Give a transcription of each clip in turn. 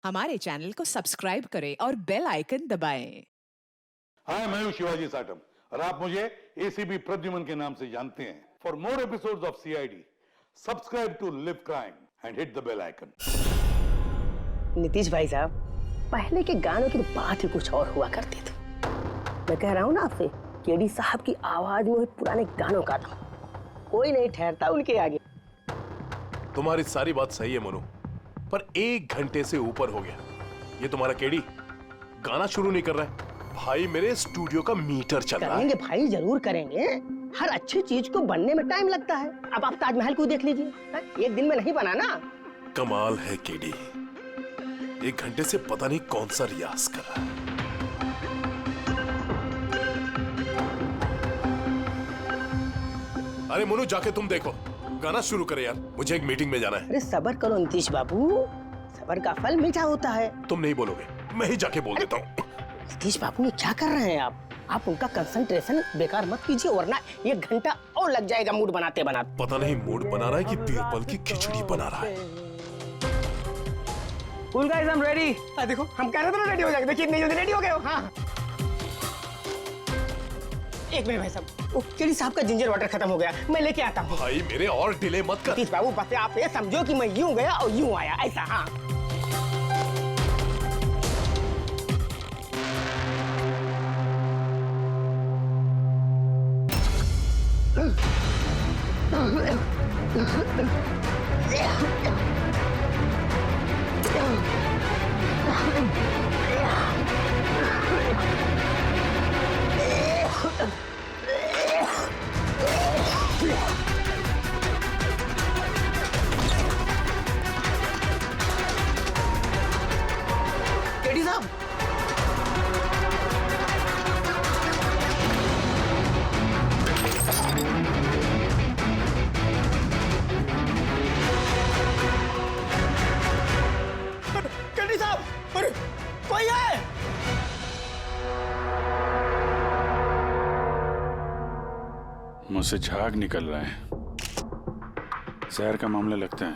हमारे चैनल को सब्सक्राइब करें और बेल आइकन दबाएं। हाय, मैं हूं शिवाजी साटम और आप मुझे एसीपी प्रद्युमन के नाम से जानते हैं। For more episodes of CID, subscribe to live crime and hit the bell icon. Nitish भाई साहब, पहले के गानों की तो बात ही कुछ और हुआ करती थी। मैं कह रहा हूँ ना आपसे, केडी साहब की आवाज में पुराने गानों का था, कोई नहीं ठहरता उनके आगे। तुम्हारी सारी बात सही है मोनू, पर 1 घंटे से ऊपर हो गया, ये तुम्हारा केडी गाना शुरू नहीं कर रहा है। भाई मेरे स्टूडियो का मीटर चल रहा है। करेंगे भाई, जरूर करेंगे। हर अच्छी चीज को बनने में टाइम लगता है। अब आप ताजमहल को देख लीजिए, एक दिन में नहीं बना ना। कमाल है केडी, 1 घंटे से पता नहीं कौन सा रियाज कर रहा है। अरे मोनू, जाके तुम देखो, गाना शुरू करे यार, मुझे एक मीटिंग में जाना है। अरे सब्र करो नीतीश बाबू, सब्र का फल मीठा होता है। तुम नहीं बोलोगे, मैं ही जाके बोल देता हूँ। नीतीश बाबू ने क्या कर रहे हैं आप उनका कंसंट्रेशन बेकार मत कीजिए, वरना 1 घंटा और लग जाएगा मूड बनाते बनाते। पता नहीं मूड बना रहा है कि बीरबल की खिचड़ी बना रहा है। Cool guys, I'm ready। देखो, हम कह रहे थे ना रेडी हो जाएगा, देखिए इतनी जल्दी रेडी हो गए हो। हाँ, एक मिनट भाई साहब, वो केडी साहब का जिंजर वाटर खत्म हो गया, मैं लेके आता हूँ। भाई मेरे और डिले मत कर। नीतीश बाबू, बस आप ये समझो कि मैं यूं गया और यूं आया, ऐसा। हाँ, केडी साहब, केडी साहब, अरे कोई है? मुझसे झाग निकल रहा है, जहर का मामला लगता है।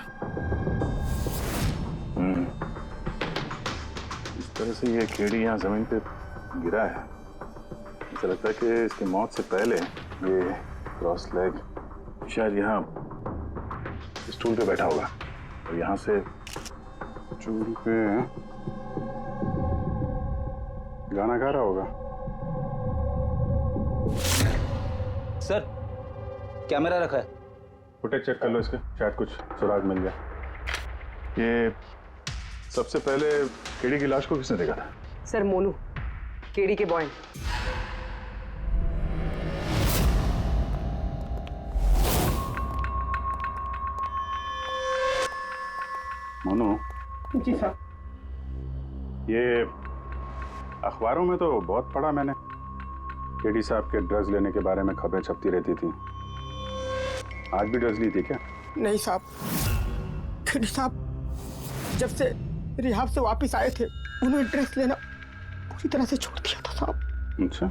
इस तरह से ये केडी यहाँ जमीन पे गिरा है, ऐसा लगता है कि इसकी मौत से पहले ये क्रॉस लेग शायद यहाँ स्टूल पे बैठा होगा और यहाँ से चूल पे गाना गा रहा होगा। सर, कैमरा रखा है, फुटेज चेक कर लो इसके, शायद कुछ सुराग मिल जाए। ये सबसे पहले केडी की लाश को किसने देखा था? सर, मोनू, केडी के बॉय। मोनू, जी साहब। ये अखबारों में तो बहुत पढ़ा मैंने, केडी साहब के ड्रग्स लेने के बारे में खबरें छपती रहती थी। आज भी ड्रग्स ली थी क्या? नहीं साहब, केडी साहब जब से रिहाब से वापस आए थे, उन्होंने ड्रग्स लेना पूरी तरह से छोड़ दिया था साहब। अच्छा,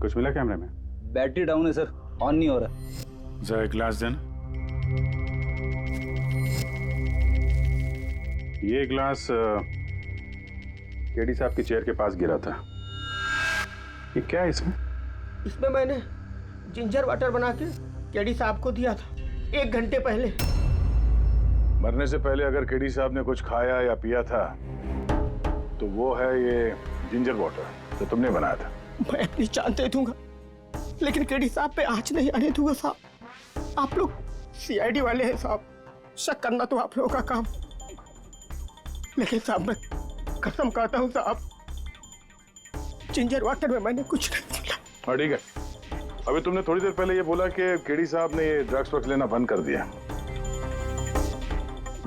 कुछ मिला कैमरे में? बैटरी डाउन है सर, ऑन नहीं हो रहा। जरा एक गिलास देना। ये ग्लास केडी साहब की चेयर के पास गिरा था। ये क्या है इसमें? इसमें मैंने जिंजर वाटर बना के केडी साहब को दिया था 1 घंटे पहले। मरने से पहले अगर केडी साहब ने कुछ खाया या पिया था तो वो है ये जिंजर वाटर जो तुमने बनाया था। मैं अपनी जान दे दूंगा, लेकिन केडी साहब पे आँच नहीं आने दूंगा साहब। आप लोग सीआईडी वाले हैं साहब, शक करना तो आप लोगों का काम, लेकिन साहब मैं कसम खाता हूँ साहब, जिंजर वाटर में मैंने कुछ नहीं मिला। हाँ ठीक है, अभी तुमने थोड़ी देर पहले ये बोला कि केडी साहब ने ये ड्रग्स वग्स लेना बंद कर दिया।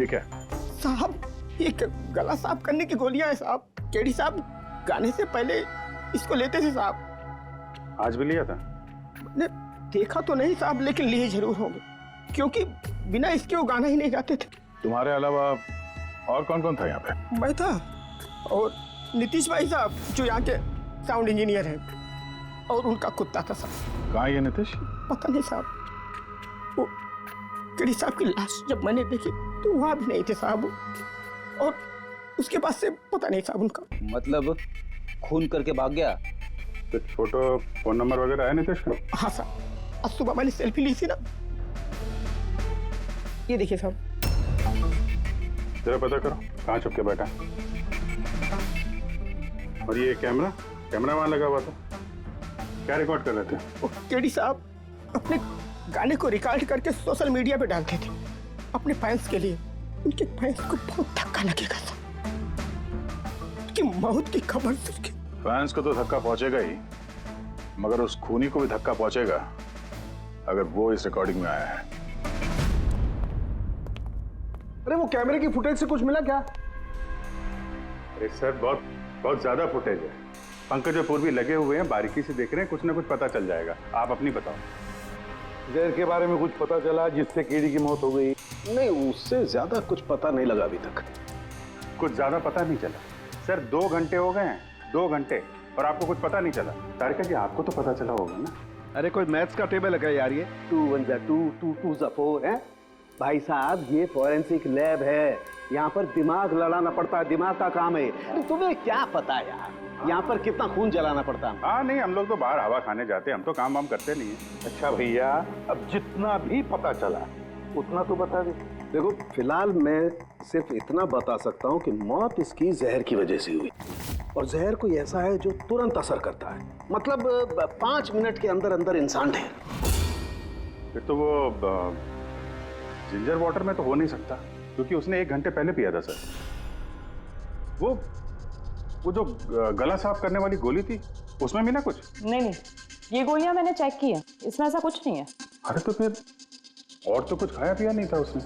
ये क्या? साहब, ये गला साफ करने की गोलियां हैं साहब। केडी साहब गाने से पहले इसको लेते थे साहब। आज भी लिया था? मैंने देखा तो नहीं साहब, लेकिन लिए जरूर होंगे, क्योंकि बिना इसके वो गाना ही नहीं गाते थे। तुम्हारे अलावा और कौन कौन था यहाँ पे? मैं था और नीतीश भाई साहब जो यहाँ के साउंड इंजीनियर हैं, और उनका कुत्ता था साहब। कहाँ ये नीतीश? पता नहीं साहब, वो केडी साहब की लाश जब मैंने देखी तो वहां भी नहीं थे साहब, और उसके बाद से पता नहीं साहब उनका। मतलब खून करके भाग गया? कुछ फोटो फोन नंबर वगैरह है नीतीश का? हाँ साहब, आज सुबह मैंने सेल्फी ली थी ना, ये देखिए साहब। जरा पता करो कहाँ छुप के बैठा। और ये कैमरा वहां लगा हुआ था, क्या रिकॉर्ड कर रहे थे? वो केडी साहब अपने गाने को रिकॉर्ड करके सोशल मीडिया पे डालते थे अपने फैंस के लिए। उनके फैंस को बहुत धक्का लगेगा साहब, उनकी मौत की खबर सुन के। फैंस को तो धक्का पहुंचेगा ही, मगर उस खूनी को भी धक्का पहुंचेगा अगर वो इस रिकॉर्डिंग में आया है। अरे वो कैमरे की फुटेज से कुछ मिला क्या? अरे सर बहुत ज्यादा फुटेज है। पंकज और पूर्वी लगे हुए हैं, बारीकी से देख रहे हैं, कुछ ना कुछ पता चल जाएगा। आप अपनी बताओ। जहर के बारे में कुछ पता चला जिससे केडी की मौत हो गई? नहीं, उससे ज्यादा कुछ पता नहीं लगा अभी तक। कुछ ज्यादा पता नहीं चला सर। 2 घंटे हो गए हैं, 2 घंटे, और आपको कुछ पता नहीं चला। तारिका जी आपको तो पता चला होगा ना? अरे कोई मैथ्स का टेबल है यार, ये 2 1 जा 2 2 2 जा 4 है भाई साहब। ये फॉरेंसिक लैब है, यहाँ पर दिमाग लड़ाना पड़ता है, दिमाग का काम है। अरे तुम्हें क्या पता यार, यहाँ पर कितना खून जलाना पड़ता है? हाँ नहीं, हम लोग तो बाहर हवा खाने जाते हैं, हम तो काम वाम करते नहीं है। अच्छा भैया, अब जितना भी पता चला उतना तो बता दे। देखो फिलहाल मैं सिर्फ इतना बता सकता हूँ कि मौत इसकी जहर की वजह से हुई, और जहर कोई ऐसा है जो तुरंत असर करता है, मतलब 5 मिनट के अंदर अंदर इंसान ढेर। फिर तो वो जिंजर वाटर में तो हो नहीं सकता, क्योंकि उसने 1 घंटे पहले पिया था सर। वो जो गला साफ करने वाली गोली थी उसमें भी ना कुछ? नहीं, ये गोलियां मैंने चेक की है, इसमें ऐसा कुछ नहीं है। अरे तो फिर और तो कुछ खाया पिया नहीं था उसने?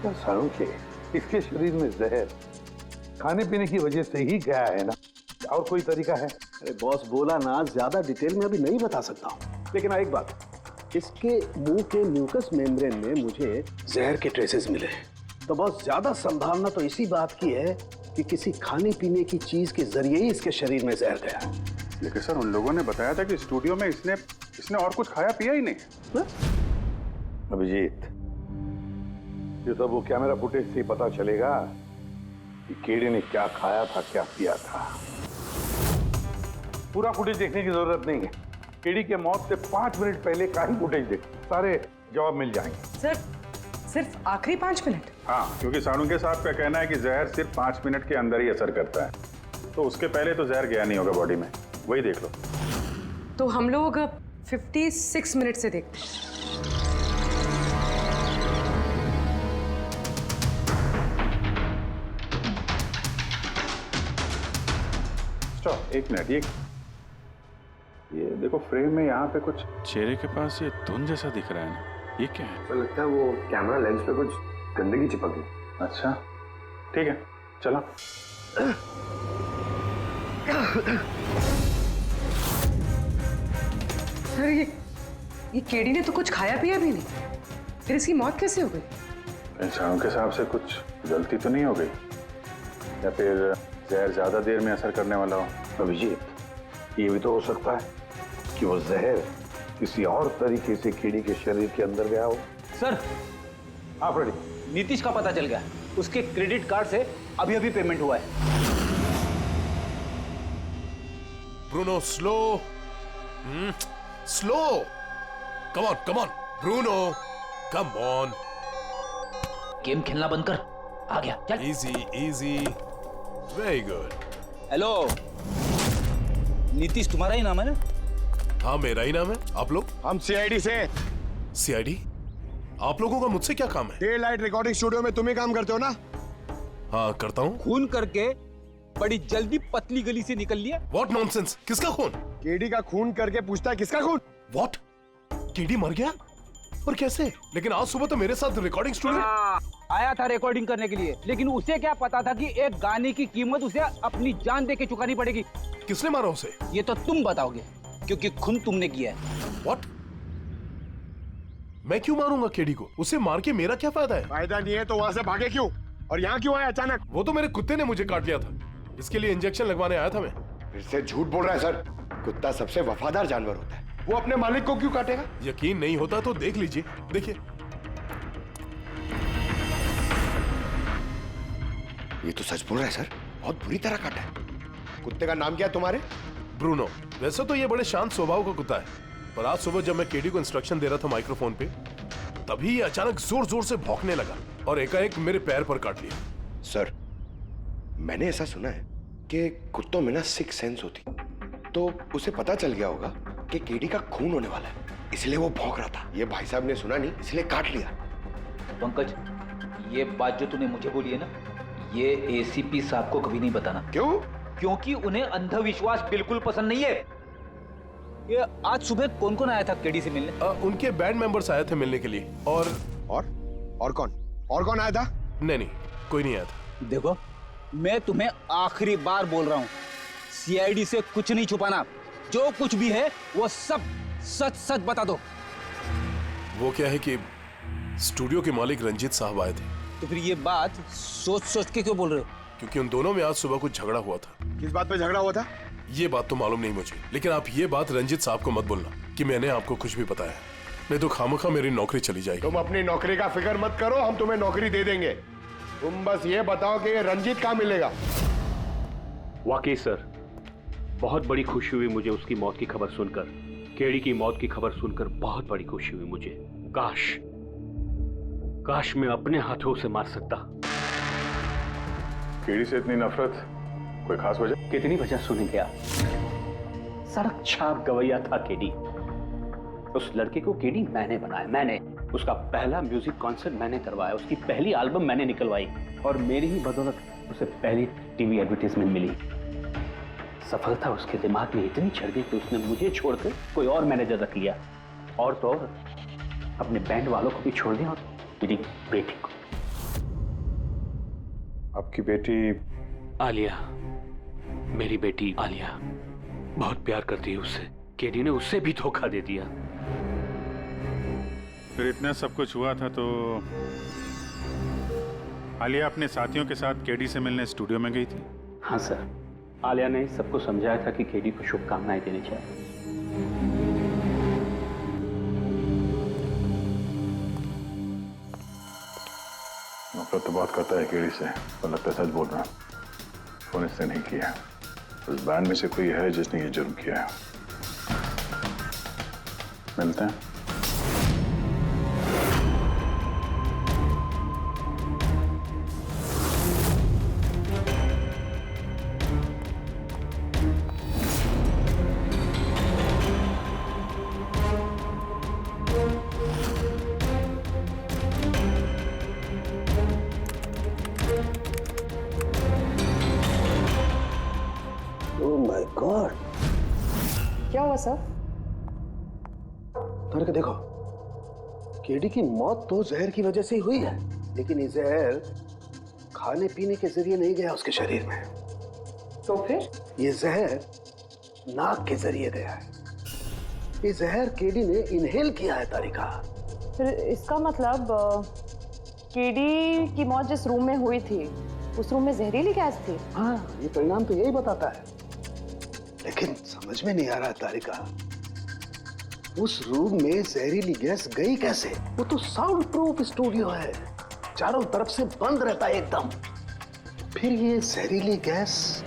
सारों के इसके शरीर में जहर खाने पीने की वजह से ही गया है ना, और कोई तरीका है? अरे बॉस बोला ना, ज्यादा डिटेल में अभी नहीं बता सकता हूँ, लेकिन एक बात, इसके मुंह के म्यूकस मेम्ब्रेन में मुझे जहर के ट्रेसेस मिले हैं। तो बहुत ज्यादा संभावना तो इसी बात की है कि किसी खाने पीने की चीज के जरिए ही इसके शरीर में जहर गया। लेकिन सर उन लोगों ने बताया था कि स्टूडियो में इसने और कुछ खाया पिया ही नहीं। अभिजीत, ये सब वो कैमरा फुटेज से ही पता चलेगा कि केडी ने क्या खाया था, क्या पिया था। पूरा फुटेज देखने की जरूरत नहीं है। केडी के मौत से 5 मिनट पहले का ही फुटेज देख, सारे जवाब मिल जाएंगे। सर, सिर्फ आखिरी 5 मिनट? हाँ, क्योंकि साणुंके साहब का कहना है कि जहर सिर्फ 5 मिनट के अंदर ही असर करता है, तो उसके पहले तो जहर गया नहीं होगा बॉडी में। वही देख लो। तो हम लोग 56 मिनट से देखते हैं। Stop, 1 minute. ये देखो फ्रेम में यहाँ पे कुछ चेहरे के पास ये धुन जैसा दिख रहा है ना, ये क्या है? तो लगता है वो कैमरा लेंस पे कुछ गंदगी चिपक गई। अच्छा ठीक है, चलो। सर ये केडी ने तो कुछ खाया पिया भी नहीं, फिर इसकी मौत कैसे हो गई? इंसानों के हिसाब से कुछ गलती तो नहीं हो गई, या फिर जहर ज्यादा देर में असर करने वाला हो? अभिजीत, ये भी तो हो सकता है कि वो जहर किसी और तरीके से केडी के शरीर के अंदर गया हो। सर, हाँ फ्रेडी, नीतीश का पता चल गया, उसके क्रेडिट कार्ड से अभी अभी पेमेंट हुआ है। Bruno slow, slow, come on Bruno, come on. Game खेलना बंद कर, आ गया, चल। Easy, very good. Hello, Nitish तुम्हारा ही नाम है ना? हाँ मेरा ही नाम है। आप लोग? हम सीआईडी से। सीआईडी? आप लोगों का मुझसे क्या काम है? डे लाइट रिकॉर्डिंग स्टूडियो में तुम ही काम करते हो ना? हाँ करता हूँ। खून करके बड़ी जल्दी पतली गली से निकल लिया। What nonsense? किसका खून? केडी का खून करके पूछता है किसका खून? What? केडी मर गया? और कैसे? लेकिन आज सुबह तो मेरे साथ रिकॉर्डिंग स्टूडियो आया था रिकॉर्डिंग करने के लिए, लेकिन उसे क्या पता था कि एक गाने की कीमत उसे अपनी जान दे के चुकानी पड़ेगी। किसने मारा उसे? ये तो तुम बताओगे, क्योंकि खून तुमने किया है। What? मैं क्यों मारूंगा केडी को? उसे मार के मेरा क्या फायदा है? फायदा नहीं है तो वहाँ से भागे क्यों? और यहाँ क्यों आया अचानक? वो तो मेरे कुत्ते ने मुझे काट लिया था, इसके लिए इंजेक्शन लगवाने आया था मैं। फिर से झूठ बोल रहा है सर। कुत्ता सबसे वफादार जानवर होता है, वो अपने मालिक को क्यों काटेगा? यकीन नहीं होता तो देख लीजिए, देखिए ये तो सच बोल रहा है सर, बहुत बुरी तरह काटा है। कुत्ते का नाम क्या है तुम्हारे? ब्रूनो। वैसे तो ये बड़े शांत स्वभाव का कुत्ता है, पर आज सुबह जब मैं केडी को इंस्ट्रक्शन दे रहा था माइक्रोफोन पे, तभी ये अचानक जोर जोर से भौंकने लगा और एकाएक मेरे पैर पर काट लिया। सर, मैंने ऐसा सुना है कि कुत्तों में ना सिक्स सेंस होती, तो उसे पता चल गया होगा कि केडी का खून होने वाला है, इसलिए वो भौंक रहा था। ये भाई साहब ने सुना नहीं, इसलिए काट लिया। पंकज, ये बात जो तूने मुझे बोली है ना, ये एसीपी साहब को कभी नहीं बताना। क्यों? क्योंकि उन्हें अंधविश्वास बिल्कुल पसंद नहीं है। ये आज सुबह कौन कौन आया था केडी से मिलने? उनके बैंड मेंबर्स आए थे मिलने के लिए। और कौन आया था? नहीं, कोई नहीं आया था। देखो, मैं तुम्हें आखिरी बार बोल रहा हूँ, सीआईडी से कुछ नहीं छुपाना। जो कुछ भी है वो सब सच सच बता दो। वो क्या है कि स्टूडियो के मालिक रंजीत साहब आए थे। तो फिर ये बात सोच सोच के क्यों बोल रहे हो? क्योंकि उन दोनों में आज सुबह कुछ झगड़ा हुआ था। किस बात पे झगड़ा हुआ था? ये बात तो मालूम नहीं मुझे, लेकिन आप ये बात रंजीत साहब को मत बोलना कि मैंने आपको कुछ भी बताया, नहीं तो खामखा मेरी नौकरी चली जाएगी। तुम अपनी नौकरी का फिक्र मत करो, हम तुम्हें नौकरी दे देंगे। तुम बस ये बताओ कि रंजीत कहाँ मिलेगा। वाकई सर, बहुत बड़ी खुशी हुई मुझे उसकी मौत की खबर सुनकर। केडी की मौत की खबर सुनकर बहुत बड़ी खुशी हुई मुझे। काश मैं अपने हाथों उसे मार सकता। केडी से इतनी नफरत, कोई खास वजह? कितनी वजह सुनेंगे आप? सड़क छाप गवैया था केडी। उस लड़के को केडी मैंने बनाया, मैंने। उसका पहला म्यूजिक कॉन्सर्ट मैंने करवाया, उसकी पहली एल्बम मैंने निकलवाई, और मेरी ही बदौलत उसे पहली टीवी एडवर्टाइजमेंट मिली। सफलता उसके दिमाग में इतनी चढ़ गई कि उसने मुझे छोड़कर कोई और मैनेजर रख लिया, और तो और अपने बैंड वालों को भी छोड़ दिया, और मेरी बेटी को। आपकी बेटी आलिया, मेरी बेटी आलिया बहुत प्यार करती है उससे। केडी ने उससे भी धोखा दे दिया। फिर इतना सब कुछ हुआ था तो आलिया अपने साथियों के साथ केडी से मिलने स्टूडियो में गई थी? हाँ सर, आलिया ने सबको समझाया था कि केडी को शुभकामनाएं देनी चाहिए। नफरत तो बहुत करता है केडी से, पर लगता है सच बोल रहा। फोन इससे नहीं किया। उस बैंड में से कोई है जिसने ये जुर्म किया है। मिलते हैं। गॉड, क्या हुआ सर? करके देखो, केडी की मौत तो जहर की वजह से ही हुई है, लेकिन ये जहर खाने पीने के जरिए नहीं गया उसके शरीर में। तो फिर? ये जहर नाक के जरिए गया है। ये जहर केडी ने इनहेल किया है तारिका। फिर इसका मतलब केडी की मौत जिस रूम में हुई थी, उस रूम में जहरीली गैस थी? हाँ, ये परिणाम तो यही बताता है, लेकिन समझ में नहीं आ रहा तारिका, उस रूम में जहरीली गैस गई कैसे? वो तो साउंड प्रूफ स्टूडियो है, चारों तरफ से बंद रहता है एकदम। फिर ये जहरीली गैस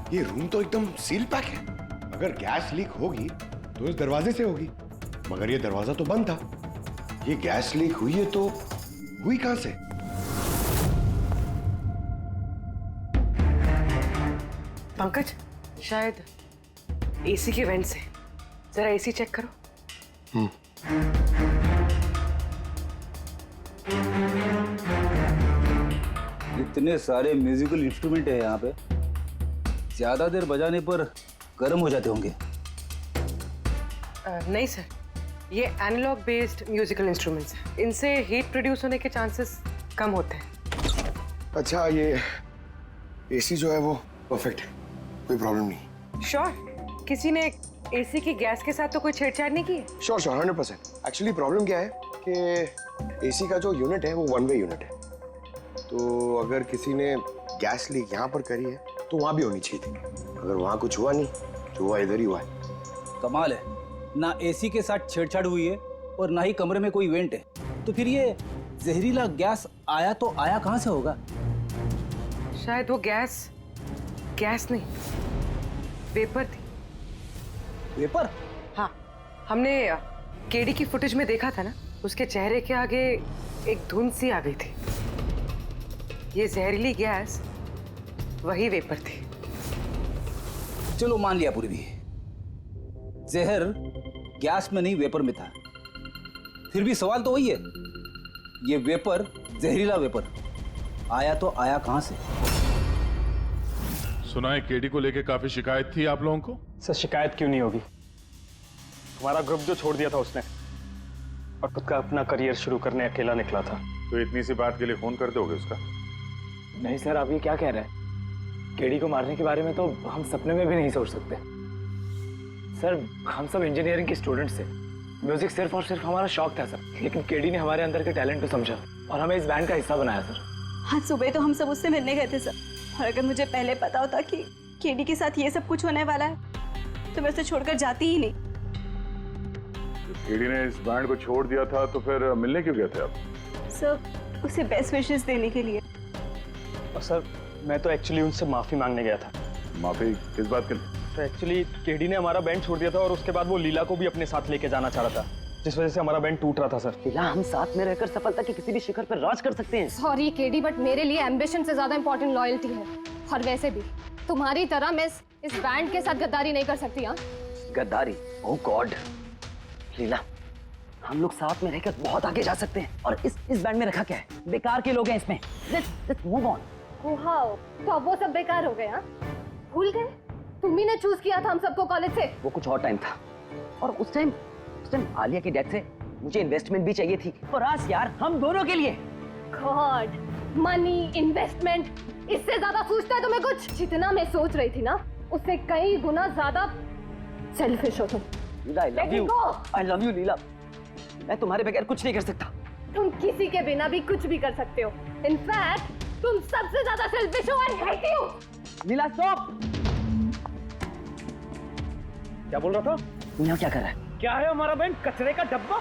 ये रूम तो एकदम सील पैक है। अगर गैस लीक होगी तो इस दरवाजे से होगी, मगर ये दरवाजा तो बंद था। ये गैस लीक हुई है तो हुई कहां से? पंकज, शायद एसी के वेंट से। जरा एसी चेक करो। इतने सारे म्यूजिकल इंस्ट्रूमेंट है यहाँ पे, ज्यादा देर बजाने पर गर्म हो जाते होंगे। नहीं सर, ये एनालॉग बेस्ड म्यूजिकल इंस्ट्रूमेंट्स हैं। इनसे हीट प्रोड्यूस होने के चांसेस कम होते हैं। अच्छा, ये एसी जो है वो परफेक्ट है, कोई प्रॉब्लम नहीं? श्योर, किसी ने एसी की गैस के साथ तो कोई छेड़छाड़ नहीं की? श्योर 100%। एक्चुअली प्रॉब्लम क्या है कि एसी का जो यूनिट है वो 1 वे यूनिट है, तो अगर किसी ने गैस लीक यहाँ पर करी है तो वहाँ भी होनी चाहिए थी। अगर वहाँ कुछ हुआ नहीं तो हुआ इधर ही हुआ है। कमाल है, ना एसी के साथ छेड़छाड़ हुई है और ना ही कमरे में कोई वेंट है, तो फिर ये जहरीला गैस आया तो आया कहाँ से होगा? शायद वो गैस नहीं, वेपर थी। वेपर? हाँ, हमने केडी की फुटेज में देखा था ना, उसके चेहरे के आगे एक धुंध सी आ गई थी। ये जहरीली गैस वही वेपर थी। चलो मान लिया पूर्वी, जहर गैस में नहीं वेपर में था, फिर भी सवाल तो वही है, ये वेपर, जहरीला वेपर आया तो आया कहां से? सुना है केडी को लेके काफी शिकायत थी आप लोगों को? सर शिकायत क्यों नहीं होगी, हमारा ग्रुप जो छोड़ दिया था उसने और खुद का अपना करियर शुरू करने अकेला निकला था। तो इतनी सी बात के लिए फोन कर दोगे उसका? नहीं सर, आप ये क्या कह रहे हैं? केडी को मारने के बारे में तो हम सपने में भी नहीं सोच सकते। सर हम सब इंजीनियरिंग के स्टूडेंट्स थे, म्यूजिक सिर्फ और सिर्फ हमारा शौक था सर, लेकिन केडी ने हमारे अंदर के टैलेंट को समझा और हमें इस बैंड का हिस्सा बनाया सर। आज सुबह तो हम सब उससे मिलने गए थे सर, और अगर मुझे पहले पता होता कि केडी के साथ ये सब कुछ होने वाला है तो मैं उसे छोड़कर जाती ही नहीं। केडी ने इस बैंड को छोड़ दिया था तो फिर मिलने क्यों गए थे आप? सर उसे बेस्ट विशेस देने के लिए। और सर मैं तो एक्चुअली उनसे माफी मांगने गया था। माफी किस बात के? तो एक्चुअली केडी ने हमारा बैंड छोड़ दिया था और उसके बाद वो लीला को भी अपने साथ लेके जाना चाह रहा था, जिस वजह से हमारा बैंड टूट रहा था सर। लीला, हम साथ में रहकर सफलता के किसी भी शिखर पर राज कर सकते हैं। सॉरी केडी, बट मेरे लिए एम्बिशन से ज्यादा इंपॉर्टेंट लॉयल्टी है, और वैसे भी तुम्हारी तरह मैं इस बैंड के साथ गद्दारी नहीं कर सकती। हाँ, गद्दारी? ओह गॉड लीला, हम लोग साथ में रहकर बहुत आगे जा सकते हैं, और इस बैंड में रखा क्या है? बेकार के लोग हैं इसमें। Let's move on. तो अब वो सब बेकार हो गए? हाँ, भूल गए? तुम ही ने चूज किया था हम सबको कॉलेज से। वो कुछ और टाइम था, और उस टाइम आलिया की डेथ से मुझे इन्वेस्टमेंट भी चाहिए थी, और आज यार हम दोनों के लिए। गॉड, मनी, इन्वेस्टमेंट, इससे ज्यादा सोचता है तुम्हें कुछ? जितना मैं सोच रही थी ना, उससे कई गुना ज्यादा सेल्फिश हो तुम। लीला, I love you लीला, मैं तुम्हारे बगैर कुछ नहीं कर सकता। तुम किसी के बिना भी कुछ भी कर सकते हो। इनफैक्ट तुम सबसे ज्यादा सेल्फिश हो। I hate you। Leela stop. क्या बोल रहा था? यहाँ क्या कर रहा है? क्या है हमारा बैंड? कचरे का डब्बा?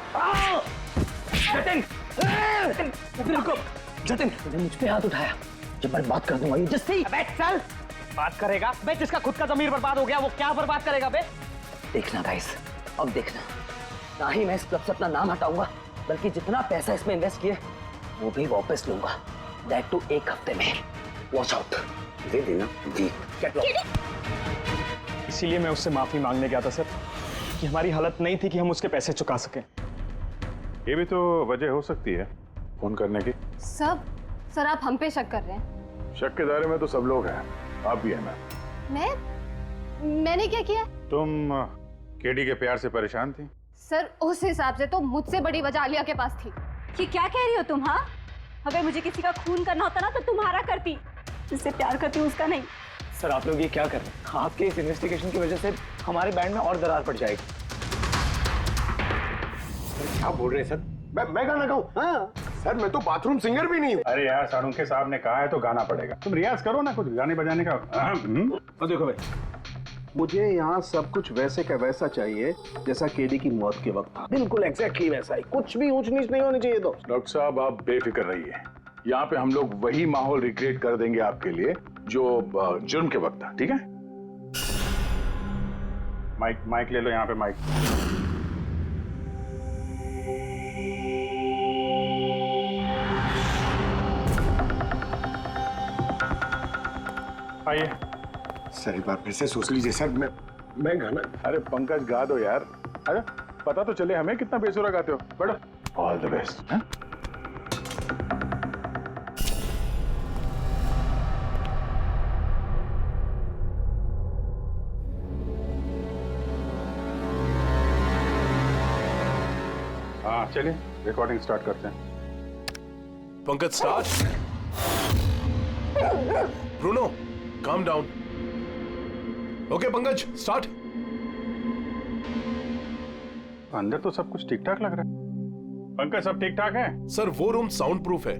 जतिन, रुको। जतिन, तूने मुझ पे हाथ उठाया, जब मैं बात कर दूंगा जस्सी। अबे चल, बात करेगा बे? जिसका खुद का ज़मीर बर्बाद हो गया वो क्या बर्बाद करेगा बे? देखना गाइस, अब देखना, ना ही मैं इस क्लब से अपना नाम हटाऊंगा, बल्कि जितना पैसा इसमें इन्वेस्ट किए वो भी वापस लूंगा, दैट टू 1 हफ्ते में। Watch out. दे देना जी। इसीलिए मैं उससे माफी मांगने गया था सर, कि हमारी हालत नहीं थी कि हम उसके पैसे चुका सकें। ये भी तो वजह हो सकती है फोन करने की। सर आप हम पे शक कर रहे हैं? शक के दायरे में तो सब लोग हैं, आप भी है ना। मैंने क्या किया? तुम केडी के प्यार से परेशान थी? सर उस हिसाब से तो मुझसे बड़ी वजह आलिया के पास थी। कि क्या कह रही हो तुम? हाँ, अगर मुझे किसी का खून करना होता ना तो तुम्हारा करती, जिससे प्यार करती हूँ उसका नहीं। सर आप लोग ये क्या कर रहे हैं? आपके इस इन्वेस्टिगेशन की वजह से हमारे बैंड में और दरार पड़ जाएगी। क्या बोल रहे हैं सर? मैं गाना गाऊं? हाँ सर, मैं तो बाथरूम सिंगर भी नहीं हूँ। अरे यार, सारुंखे साहब ने कहा है तो गाना पड़ेगा, तुम रियाज करो ना कुछ गाने बजाने का। तो देखो भाई, मुझे यहाँ सब कुछ वैसे का वैसा चाहिए जैसा केडी की मौत के वक्त था, बिल्कुल एग्जैक्टली वैसा ही, कुछ भी ऊंच नीच नहीं होनी चाहिए। तो डॉक्टर साहब आप बेफिक्र रहिए, यहाँ पे हम लोग वही माहौल रिक्रिएट कर देंगे आपके लिए जो जुर्म के वक्त था, ठीक है? माइक ले लो, यहाँ पे माइक। आइए सर, एक बार फिर से सोच लीजिए सर। मैं गाना। अरे पंकज गा दो यार, अरे पता तो चले हमें कितना बेसुरा गाते हो। बैठो, ऑल द बेस्ट। हाँ चलिए रिकॉर्डिंग स्टार्ट करते हैं। Pankaj start. Bruno calm down. Okay Pankaj start. अंदर तो सब कुछ ठीक ठाक लग रहा है। पंकज, सब ठीक ठाक है? सर वो रूम साउंड प्रूफ है।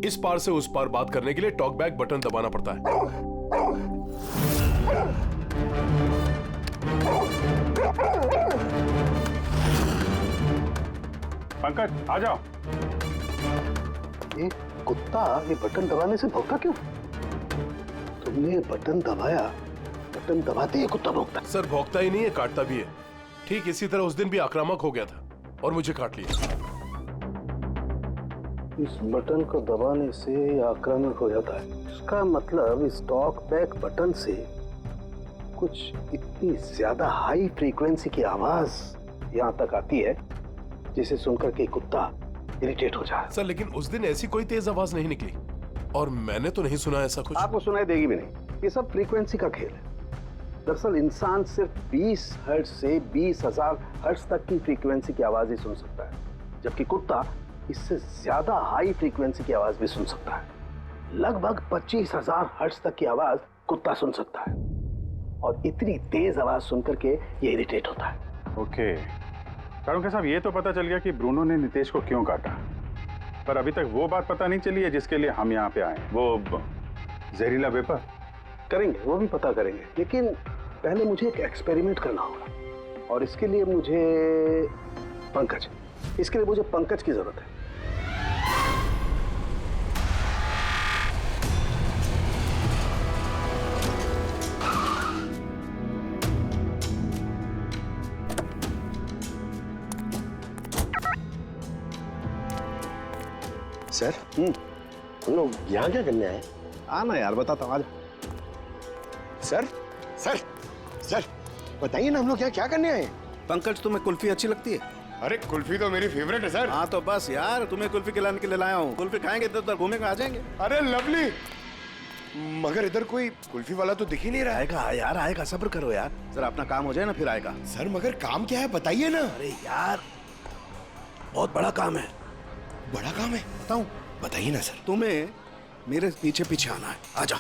इस पार से उस पार बात करने के लिए टॉक बैक बटन दबाना पड़ता है। पंकज आ जाओ। ये कुत्ता ये बटन दबाने से भौंकता क्यों? तुमने ये बटन दबाया, बटन दबाते ही कुत्ता भौंकता। सर भौंकता ही नहीं है, काटता भी है। ठीक इसी तरह उस दिन भी आक्रामक हो गया था और मुझे काट लिया। इस बटन को दबाने से आक्रामक हो जाता है। इसका मतलब इस टॉक बैक बटन से कुछ इतनी ज्यादा हाई फ्रीक्वेंसी की आवाज यहाँ तक आती है जिसे सुनकर के कुत्ता इरिटेट हो जाए। सर लेकिन उस दिन ऐसी कोई तेज आवाज नहीं निकली और मैंने तो नहीं सुना ऐसा कुछ। आपको सुनाई देगी भी नहीं, ये सब फ्रीक्वेंसी का खेल है। दरअसल इंसान सिर्फ 20 हर्ट्ज से 20,000 हर्ट्ज तक की फ्रीक्वेंसी की आवाज ही सुन सकता है, जबकि कुत्ता इससे ज्यादा हाई फ्रीक्वेंसी की आवाज भी सुन सकता है। लगभग 25,000 हर्ट्ज तक की आवाज कुत्ता सुन सकता है और इतनी तेज आवाज सुनकर के ये इरिटेट होता है। ओके कारुंके साहब, ये तो पता चल गया कि ब्रूनो ने नितेश को क्यों काटा, पर अभी तक वो बात पता नहीं चली है जिसके लिए हम यहाँ पे आए। वो जहरीला वेपर करेंगे, वो भी पता करेंगे, लेकिन पहले मुझे एक एक्सपेरिमेंट करना होगा और इसके लिए मुझे पंकज की जरूरत है। सर हम लोग यहाँ क्या करने आए? आना यार, बताता हूँ। सर सर सर बताइए ना, हम लोग यहाँ क्या करने आए? पंकज, तुम्हें कुल्फी अच्छी लगती है? अरे कुल्फी तो मेरी फेवरेट है सर। हाँ तो बस यार, तुम्हें कुल्फी खिलाने के लिए लाया हूँ। कुल्फी खाएंगे तो उधर घूमेंगे, आ जाएंगे। अरे लवली, मगर इधर कोई कुल्फी वाला तो दिख ही नहीं रहा है। आएगा यार, आएगा, सब्र करो यार, जरा अपना काम हो जाए ना फिर आएगा। सर मगर काम क्या है बताइए ना। अरे यार बहुत बड़ा काम है। बड़ा काम है? बताऊं? बताइए ना सर। तुम्हें मेरे पीछे पीछे आना है, आजा।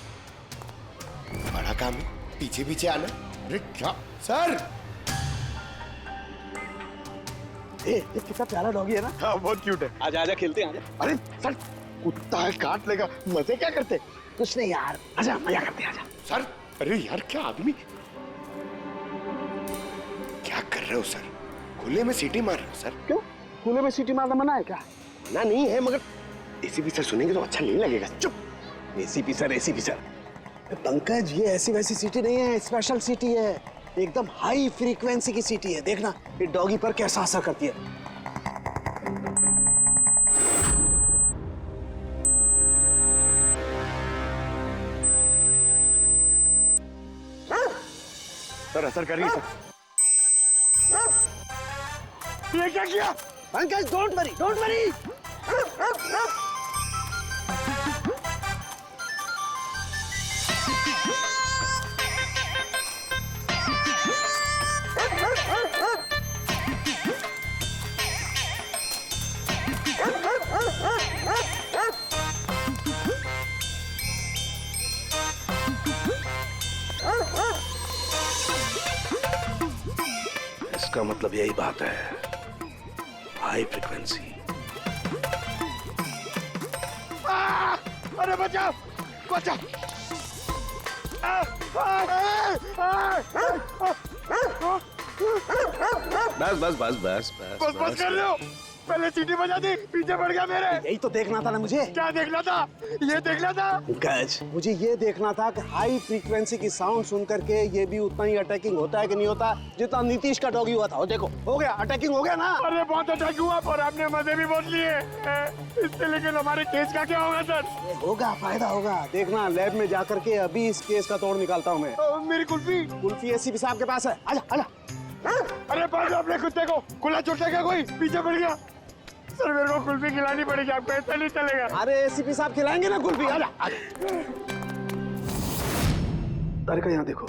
बड़ा काम है, पीछे पीछे आना? अरे क्या सर? ये कितना प्यारा डॉगी है ना। हाँ बहुत क्यूट है। आजा आजा, खेलते हैं, आजा। अरे सर, कुत्ता है, काट लेगा। मजे क्या करते? कुछ नहीं यार, आजा, मजा करते हैं, आजा। सर अरे यार क्या आदमी, क्या कर रहे हो सर? खुले में सीटी मार रहे हो सर? क्यों? खुले में सीटी मारना मना है क्या? मना नहीं है, मगर एसीपी सर सुनेंगे तो अच्छा नहीं लगेगा। चुप। ACP sir. पंकज, ये ऐसी वैसी सीटी नहीं है, स्पेशल सीटी है, एकदम हाई फ्रीक्वेंसी की सीटी है। देखना ये डॉगी पर कैसा असर करती है। सर असर कर रही है सर। ये क्या किया? Pankaj, don't worry. इसका मतलब यही बात है, हाई फ्रीक्वेंसी। अरे बचाओ बचाओ। बस कर रहे हो? पहले सीटी बजा दी, पीछे पड़ गया मेरे। यही तो देखना था ना मुझे। क्या देखना था? ये देखना था पंकज, मुझे ये देखना था कि हाई फ्रीक्वेंसी की साउंड सुन करके ये भी उतना ही अटैकिंग होता है कि नहीं होता जितना नीतीश का डॉगी हुआ था। देखो हो गया, अटैकिंग हो गया ना। अरे बहुत अटैक हुआ और आपने मजे भी बहुत लिए इससे, लेकिन हमारे केस का क्या होगा सर? होगा, फायदा होगा। देखना लैब में जाकर के अभी इस केस का तोड़ निकालता हूँ मैं। मेरी कुल्फी एसीपी साहब के पास है, आजा आजा। अरे बाजू अपने कुत्ते को, खुला छोटा क्या कोई पीछे पड़ गया। सर मेरे को कुल्फी खिलानी पड़ेगी, आपको ऐसा नहीं चलेगा। अरे एसीपी साहब खिलाएंगे ना कुल्फी, आजा आजा। तारिका यहाँ देखो,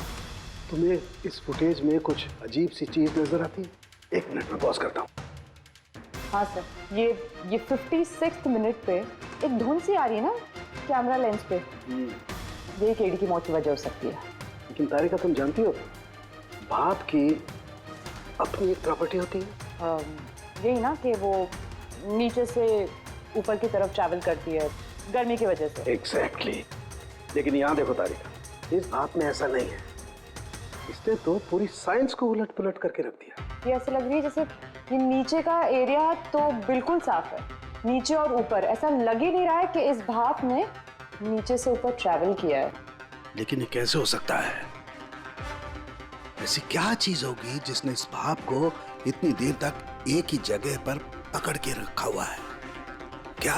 तुम्हें इस फुटेज में कुछ अजीब सी चीज नजर आती है? 1 मिनट में पॉज करता हूँ। हाँ सर, ये 56th मिनट पे एक धुन सी आ रही है ना कैमरा लेंस पे, ये केडी की मौत की वजह हो सकती है। लेकिन तारिका तुम जानती हो, बाप की अपनी एक प्रॉपर्टी होती है यही ना कि वो नीचे से ऊपर की तरफ ट्रैवल करती है गर्मी की वजह से। एग्जैक्टली। लेकिन यहाँ देखो तारिका, इस भाप में ऐसा नहीं है। इसने तो पूरी साइंस को उलट पुलट करके रख दिया। ये ऐसा लग रही है जैसे ये नीचे का एरिया तो बिल्कुल साफ है, नीचे और ऊपर ऐसा लग ही नहीं रहा है कि इस भाप ने नीचे से ऊपर ट्रैवल किया है। लेकिन ये कैसे हो सकता है? ऐसी क्या चीज होगी जिसने इस भाप को इतनी देर तक एक ही जगह पर पकड़ के रखा हुआ है? क्या?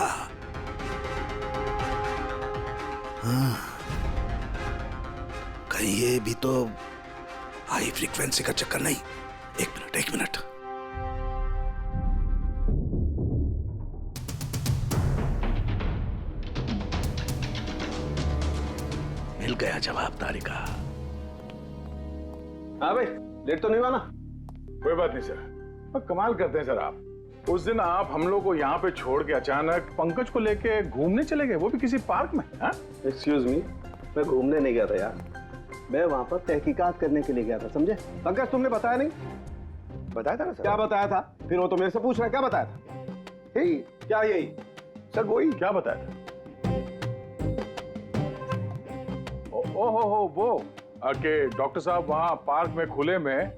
हाँ, कहीं ये भी तो हाई फ्रीक्वेंसी का चक्कर नहीं? एक मिनट। मिल गया जवाब तारिका। हाँ भाई, लेट तो नहीं हुआ ना? कोई बात नहीं सर। कमाल करते हैं सर आप। उस दिन आप हम लोग को यहाँ पे छोड़ के अचानक पंकज को लेके घूमने चले गए, वो भी किसी पार्क में। एक्सक्यूज मी, मैं घूमने नहीं गया था यार, मैं वहां पर तहकीकात करने के लिए गया था, समझे? पंकज तुमने बताया नहीं? बताया था ना सर। क्या बताया था? फिर वो तो मेरे से पूछ रहा है, क्या बताया था? यही। क्या यही? सर वही। क्या बताया था? वो कि डॉक्टर साहब वहाँ पार्क में खुले में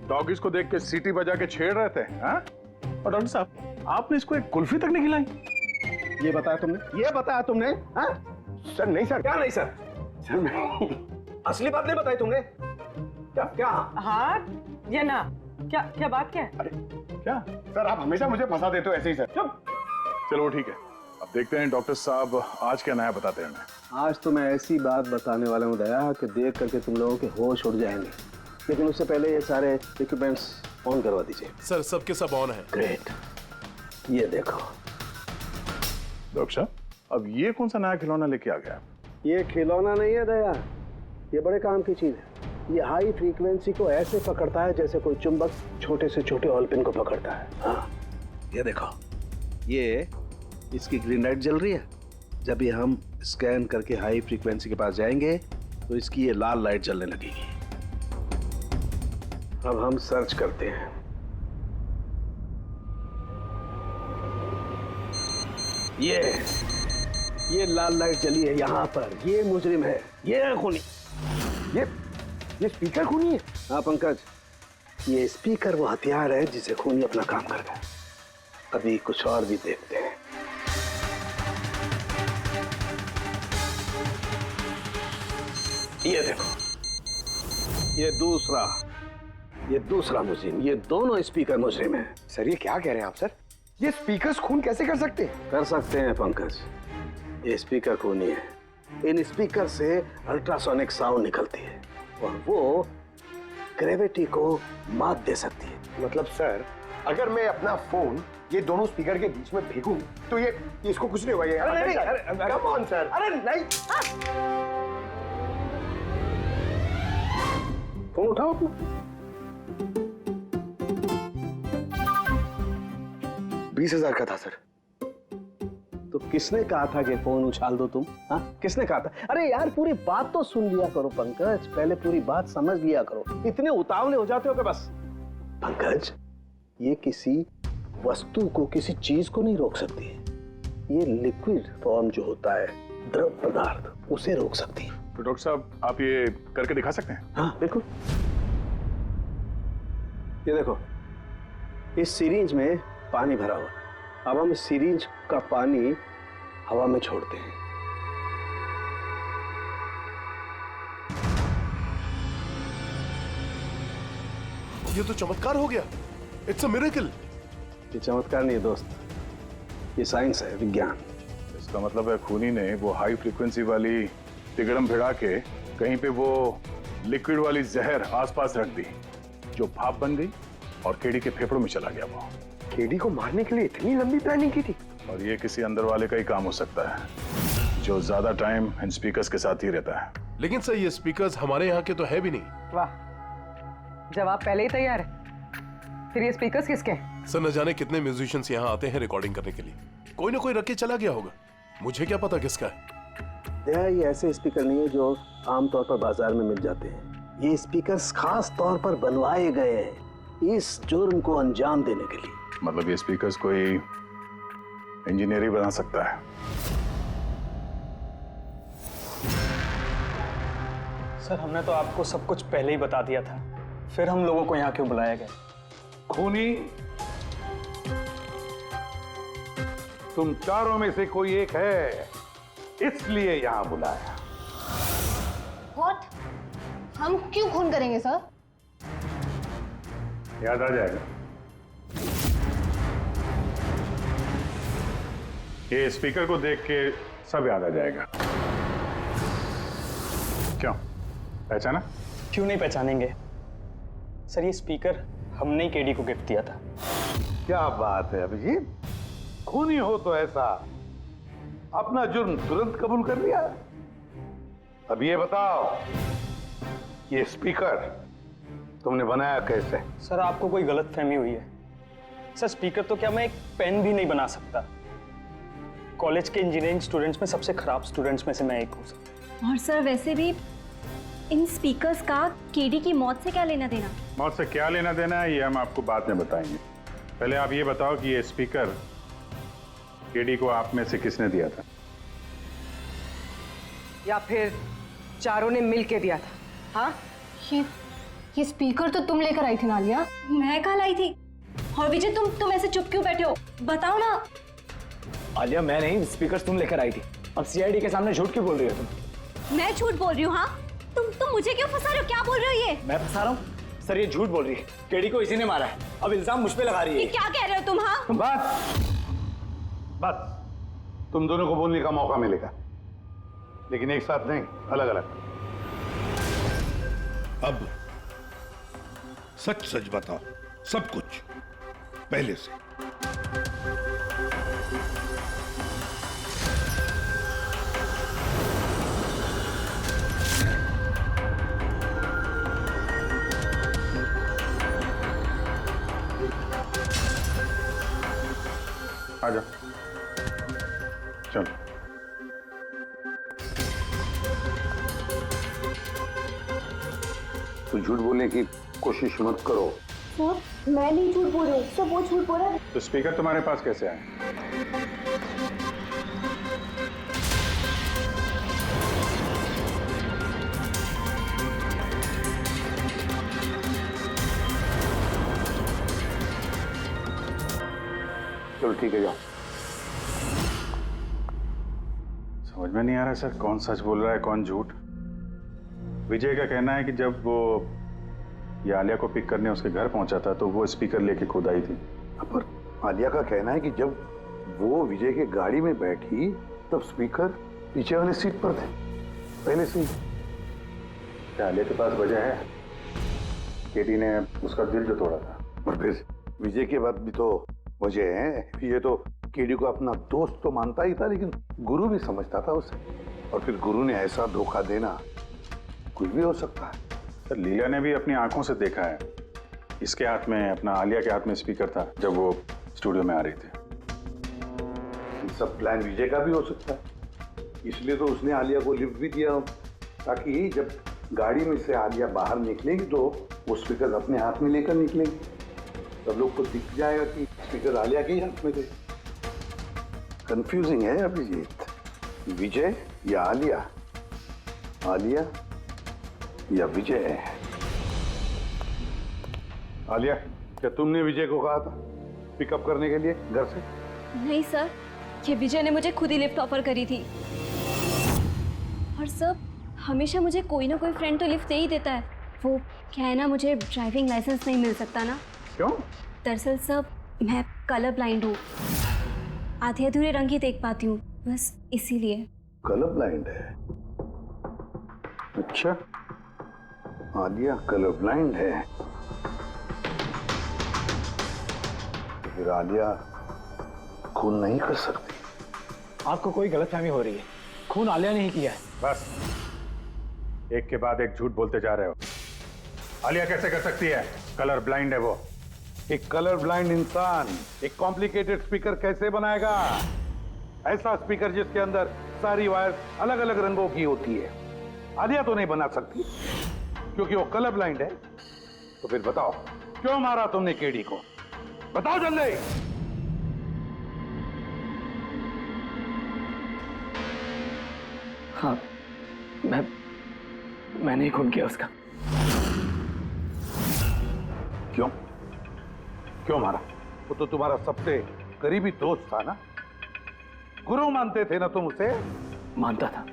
डॉगीज को देख के सीटी बजा के छेड़ रहे थे। हाँ? और डॉक्टर साहब आपने इसको एक कुल्फी तक नहीं खिलाई। ये बताया तुमने? ये बताया तुमने? हाँ? सर नहीं सर। क्या नहीं सर? सर नहीं, असली बात नहीं बताई तुमने। क्या? हाँ या ना? क्या बात क्या है? अरे क्या सर, आप हमेशा मुझे फंसा देते हो ऐसे ही सर। चलो ठीक है, अब देखते हैं डॉक्टर साहब आज क्या नया बताते हैं। आज तो मैं ऐसी बात बताने वाला हूँ दया कि देख करके तुम लोगों के होश उड़ जाएंगे। लेकिन उससे पहले ये सारे इक्विपमेंट्स ऑन करवा दीजिए। सर सबके सब ऑन है। ग्रेट। ये देखो डॉक्टर साहब, अब ये कौन सा नया खिलौना लेके आ गया? ये खिलौना नहीं है दया, ये बड़े काम की चीज है। ये हाई फ्रीक्वेंसी को ऐसे पकड़ता है जैसे कोई चुंबक छोटे से छोटे ऑलपिन को पकड़ता है। हाँ, ये देखो, ये इसकी ग्रीन लाइट जल रही है। जब ये हम स्कैन करके हाई फ्रीक्वेंसी के पास जाएंगे तो इसकी ये लाल लाइट जलने लगेगी। अब हम सर्च करते हैं। ये लाल लाइट जली है यहाँ पर। ये मुजरिम है, ये है खूनी। ये स्पीकर खूनी है? हाँ पंकज, ये स्पीकर वो हथियार है जिसे खूनी अपना काम कर गया। अभी कुछ और भी देखते हैं। ये देखो, ये दूसरा मुजरिम। ये दोनों स्पीकर मुजरिम हैं। सर ये क्या कह रहे हैं आप सर? ये स्पीकर्स खून कैसे कर सकते हैं? कर सकते हैं पंकज, ये स्पीकर खूनी है। इन स्पीकर से अल्ट्रासोनिक साउंड निकलती है और वो ग्रेविटी को मात दे सकती है। मतलब सर, अगर मैं अपना फोन ये दोनों स्पीकर के बीच में फेंकूं तो ये इसको कुछ नहीं होगा। अरे नहीं, कम ऑन सर। अरे नहीं, फोन उठाओ अपना। 20,000 का था सर। तो किसने कहा था कि फोन उछाल दो तुम? हाँ, किसने कहा था? अरे यार पूरी बात तो सुन लिया करो पंकज, पहले पूरी बात समझ लिया करो। इतने उतावले हो जाते हो कि बस। पंकज, ये किसी वस्तु को, किसी चीज को नहीं रोक सकती है। ये लिक्विड फॉर्म जो होता है, द्रव पदार्थ, उसे रोक सकती है। तो डॉक्टर साहब आप ये करके दिखा सकते हैं? हाँ बिल्कुल। ये देखो, इस सिरिंज में पानी भरा हुआ। अब हम इस सिरिंज का पानी हवा में छोड़ते हैं। ये तो चमत्कार हो गया। It's a miracle. ये चमत्कार नहीं है दोस्त, ये साइंस है, विज्ञान। इसका मतलब है खूनी ने वो हाई फ्रीक्वेंसी वाली तिगड़म भिड़ा के कहीं पे वो लिक्विड वाली जहर आसपास रख दी, जो भाप बन गई और केडी के फेफड़ों में चला गया। वो केडी को मारने के लिए इतनी लंबी प्लानिंग की थी? और ये किसी अंदर वाले का ही काम हो सकता है, जो ज्यादा टाइम इन स्पीकर्स के साथ ही रहता है। लेकिन सर ये स्पीकर्स हमारे यहाँ के तो है भी नहीं। वाह, जवाब पहले ही तैयार है। फिर ये स्पीकर्स किसके हैं? सर न जाने कितने म्यूजिशियंस यहाँ आते हैं रिकॉर्डिंग करने के लिए, कोई ना कोई रख के चला गया होगा। मुझे क्या पता किसका है। ये ऐसे स्पीकर नहीं है जो आमतौर पर बाजार में मिल जाते हैं। ये स्पीकर्स खास तौर पर बनवाए गए हैं इस जुर्म को अंजाम देने के लिए। मतलब ये स्पीकर्स कोई इंजीनियर ही बना सकता है? सर हमने तो आपको सब कुछ पहले ही बता दिया था, फिर हम लोगों को यहाँ क्यों बुलाया गया? खूनी, तुम चारों में से कोई एक है, इसलिए यहां बुलाया। What? हम क्यों खून करेंगे सर? याद आ जाएगा। ये स्पीकर को देख के सब याद आ जाएगा। क्यों, पहचाना? क्यों नहीं पहचानेंगे सर, ये स्पीकर हमने ही केडी को गिफ्ट दिया था। क्या बात है अभिजीत, खूनी हो तो ऐसा अपना जुर्म तुरंत कबूल कर लिया। अब ये बताओ, ये स्पीकर तुमने बनाया कैसे? सर आपको कोई गलतफहमी हुई है। सर स्पीकर तो क्या मैं एक पेन भी नहीं बना सकता। कॉलेज के इंजीनियरिंग स्टूडेंट्स में सबसे खराब स्टूडेंट्स में से मैं एक हूँ सर। और सर वैसे भी इन स्पीकर्स का केडी की मौत से क्या लेना देना? मौत से क्या लेना देना है ये हम आपको बाद में बताएंगे। पहले आप ये बताओ कि ये स्पीकर केडी को आप में से किसने दिया था? या फिर चारों ने मिल के दिया था? हाँ, ये स्पीकर तो तुम लेकर आई थी नालिया। मैं कहाँ लाई थी? और विजय तुम ऐसे चुप क्यों बैठे हो? बताओ ना। आलिया मैं नहीं, स्पीकर तुम लेकर आई थी। अब सीआईडी के सामने झूठ क्यों बोल रही हो तुम? मैं झूठ बोल रही हूँ? हाँ तुम मुझे क्यों फंसा रहे हो? क्या बोल रहे हो ये? मैं फंसा रहा हूँ? सर ये झूठ बोल रही है, केडी को इसी ने मारा है। अब इल्जाम मुझ पे लगा रही है। ये क्या कह रहे हो तुम? हाँ बस तुम दोनों को बोलने का मौका मिलेगा, लेकिन एक साथ नहीं, अलग अलग। अब सच सच बताओ, सब कुछ पहले से। आजा, चलो। तो झूठ बोलने की कोशिश मत करो। सर मैं नहीं झूठ बोल रही हूँ, सब वो झूठ बोल रहा है। तो स्पीकर तुम्हारे पास कैसे आए? चलो ठीक है, जाओ। समझ में नहीं आ रहा सर, कौन सच बोल रहा है कौन झूठ। विजय का कहना है कि जब वो ये आलिया को पिक करने उसके घर पहुंचा था तो वो स्पीकर लेके खुद आई थी। पर आलिया का कहना है कि जब वो विजय के गाड़ी में बैठी तब स्पीकर पीछे वाली सीट पर थे पहले से। क्या आलिया के पास वजह है? केडी ने उसका दिल जो तोड़ा था। और फिर विजय के बाद भी तो वजह है। ये तो केडी को अपना दोस्त तो मानता ही था, लेकिन गुरु भी समझता था उसे। और फिर गुरु ने ऐसा धोखा देना, कुछ भी हो सकता है। सर लीला ने भी अपनी आंखों से देखा है, इसके हाथ में, अपना आलिया के हाथ में स्पीकर था जब वो स्टूडियो में आ रही थी। ये सब प्लान विजय का भी हो सकता है, इसलिए तो उसने आलिया को लिफ्ट भी दिया, ताकि जब गाड़ी में से आलिया बाहर निकलेगी तो वो स्पीकर अपने हाथ में लेकर निकलेगी। सब लोग को दिख जाएगा कि स्पीकर आलिया के ही हाथ में थे। कंफ्यूजिंग है अभिजीत, विजय या आलिया, आलिया या विजय। आलिया, क्या तुमने विजय को कहा था पिकअप करने के लिए घर से? नहीं सर, ये विजय ने मुझे खुद ही लिफ्ट ऑफर करी थी। और सर हमेशा मुझे कोई ना कोई फ्रेंड तो लिफ्ट दे ही देता है। वो क्या है ना, मुझे ड्राइविंग लाइसेंस नहीं मिल सकता ना। क्यों? दरअसल सर मैं कलर ब्लाइंड हूँ, आधे अधूरे रंग ही देख पाती हूँ, बस इसीलिए। कलर ब्लाइंड है? अच्छा, आलिया कलर ब्लाइंड है, तो फिर आलिया खून नहीं कर सकती। आपको कोई गलतफहमी हो रही है, खून आलिया ने ही किया है। बस एक के बाद एक झूठ बोलते जा रहे हो। आलिया कैसे कर सकती है? कलर ब्लाइंड है वो। एक कलर ब्लाइंड इंसान एक कॉम्प्लिकेटेड स्पीकर कैसे बनाएगा? ऐसा स्पीकर जिसके अंदर सारी वायर अलग अलग रंगों की होती है, आलिया तो नहीं बना सकती क्योंकि वो कलर ब्लाइंड है। तो फिर बताओ क्यों मारा तुमने केडी को? बताओ जल्दी। हाँ, मैंने ही खून किया उसका। क्यों? क्यों मारा? वो तो तुम्हारा सबसे करीबी दोस्त था ना? गुरु मानते थे ना तुम उसे? मानता था,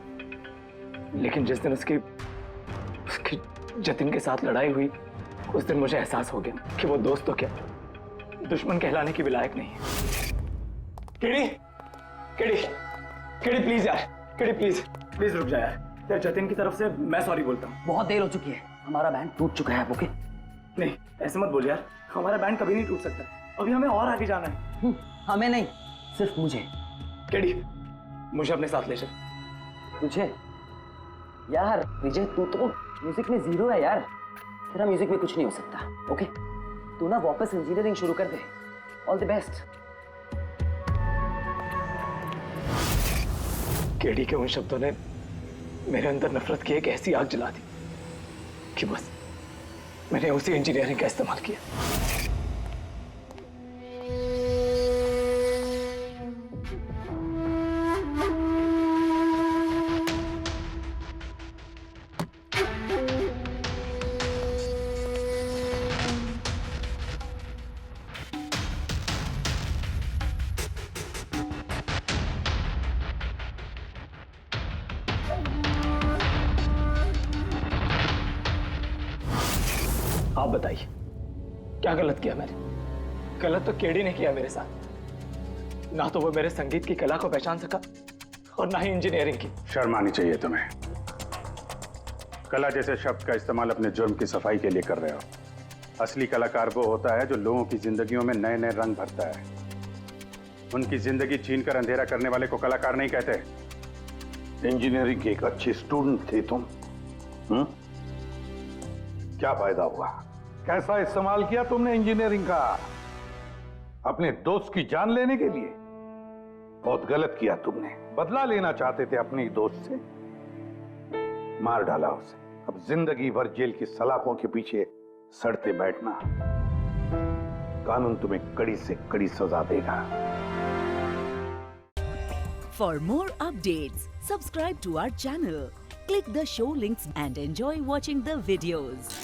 लेकिन जिस दिन उसकी जतिन के साथ लड़ाई हुई, उस दिन मुझे एहसास हो गया कि वो दोस्त तो क्या, दुश्मन कहलाने की भी लायक नहीं है। केडी, केडी, केडी प्लीज यार, केडी प्लीज रुक जा यार। जतिन की तरफ से मैं सॉरी बोलता हूँ। बहुत देर हो चुकी है, हमारा बैंड टूट चुका है। ओके? नहीं, ऐसे मत बोल यार, हमारा बैंड कभी नहीं टूट सकता। अभी हमें और आगे जाना है। हमें नहीं, सिर्फ मुझे। केडी, मुझे अपने साथ ले चल। तुझे? यार विजय, तू तो म्यूजिक में जीरो है यार, तेरा म्यूजिक में कुछ नहीं हो सकता। ओके? तू ना वापस इंजीनियरिंग शुरू कर दे। All the best. केडी के उन शब्दों ने मेरे अंदर नफरत की एक ऐसी आग जला दी कि बस मैंने उसी इंजीनियरिंग का इस्तेमाल किया। आप बताइए, क्या गलत किया मैंने? गलत तो केडी ने किया मेरे साथ। ना तो वो मेरे संगीत की कला को पहचान सका और ना ही इंजीनियरिंग की। शर्म आनी चाहिए तुम्हें। कला जैसे शब्द का इस्तेमाल अपने जुर्म की सफाई के लिए कर रहे हो। असली कलाकार वो होता है जो लोगों की जिंदगियों में नए नए रंग भरता है। उनकी जिंदगी छीनकर अंधेरा करने वाले को कलाकार नहीं कहते। इंजीनियरिंग के एक अच्छे स्टूडेंट थे तुम। क्या फायदा हुआ? कैसा इस्तेमाल किया तुमने इंजीनियरिंग का? अपने दोस्त की जान लेने के लिए? बहुत गलत किया तुमने। बदला लेना चाहते थे अपने दोस्त से, मार डाला उसे। अब जिंदगी भर जेल की सलाखों के पीछे सड़ते बैठना। कानून तुम्हें कड़ी से कड़ी सजा देगा। For more updates, subscribe to our channel, click the show links and enjoy watching the videos.